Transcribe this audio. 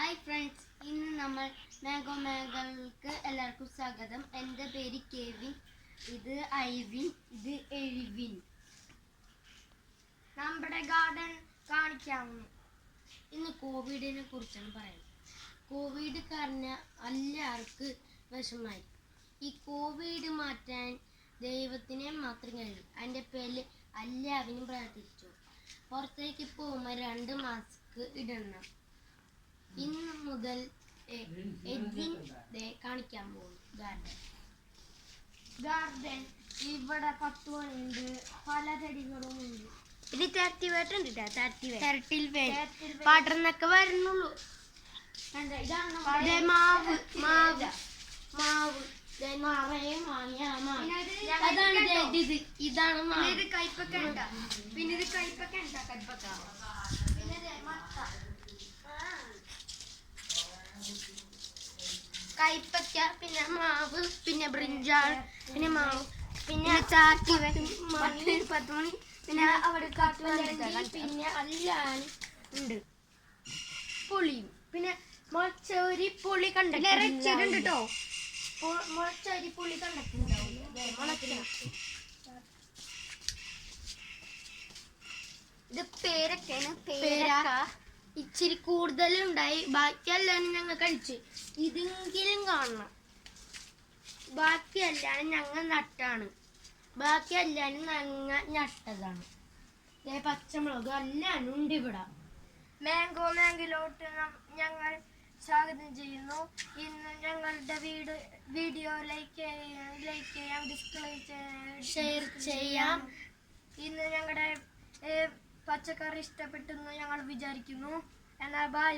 Hi friends, ഇന്ന് നമ്മൾ mango മാംഗോകൾക്ക് എല്ലാവർക്കും സ്വാഗതം. എൻ്റെ പേര് കെവിൻ, ഇത് ഐവിൻ, ഇത് എഴിവിൻ. നമ്മുടെ ഗാർഡൻ കാണിക്കാവുന്നു. ഇന്ന് കോവിഡിനെ കുറിച്ചാണ് പറയുന്നത്. കോവിഡ് കാരണം എല്ലാവർക്കും വിഷമായി. ഈ കോവിഡ് മാറ്റാൻ ദൈവത്തിനെ മാത്രം കഴിയും. അതിൻ്റെ പേരിൽ എല്ലാവരും പ്രാർത്ഥിച്ചു. പുറത്തേക്ക് പോകുമ്പോൾ 2 മാസ്ക് ഇടണം. ഇന്ന് മുതൽ എഡ്വിൻ കാണിക്കാൻ പോകുന്നു ഗാർഡൻ. ഇവിടെ 10 മണിയുണ്ട്, പല ചെടികളും ഉണ്ട്. ഇത് 30 വേട്ട് ഉണ്ട്. 30 പടർന്നൊക്കെ വരുന്നുള്ളൂ. മാവ് മാവ് മാവ് ഇതാണ് ഇത് കൈപ്പക്ക ഉണ്ട്. പിന്നെ ഇത് കൈപ്പക്ക ഉണ്ട്. കൈപ്പക്ക പിന്നെ കൈപ്പക്ക, പിന്നെ മാവ്, പിന്നെ ബ്രിഞ്ചാൾ, പിന്നെ മാവ്, പിന്നെ ചാക്കി 10 മണി, പിന്നെ അവിടെ പിന്നെ എല്ലാം ഉണ്ട്. പുളിയും പിന്നെ മുളച്ചൊരി പുളി കണ്ടിട്ടുണ്ട് കേട്ടോ. മുളച്ചൊരി പുളി കണ്ടിട്ടുണ്ടാവും. ഇത് പേരൊക്കെയാണ്. പേരക്ക ഇച്ചിരി കൂടുതലുണ്ടായി, ബാക്കിയെല്ലാം ഞങ്ങൾ കഴിച്ചു. ഇതെങ്കിലും കാണണം. ബാക്കിയെല്ലാം ഞങ്ങൾ നട്ടാണ്. ബാക്കിയെല്ലാം ഞങ്ങൾ നട്ടതാണ്. പച്ചമുളക് എല്ലാം ഉണ്ട് ഇവിടെ. മാംഗോയിലോട്ട് ഞങ്ങൾ സ്വാഗതം ചെയ്യുന്നു. ഇന്ന് ഞങ്ങളുടെ വീഡിയോ ലൈക്ക് ചെയ്യാം, ഷെയർ ചെയ്യാം. ഇന്ന് ഞങ്ങളുടെ പച്ചക്കറി ഇഷ്ടപ്പെട്ടെന്ന് ഞങ്ങൾ വിചാരിക്കുന്നു. എന്നാൽ ബൈ.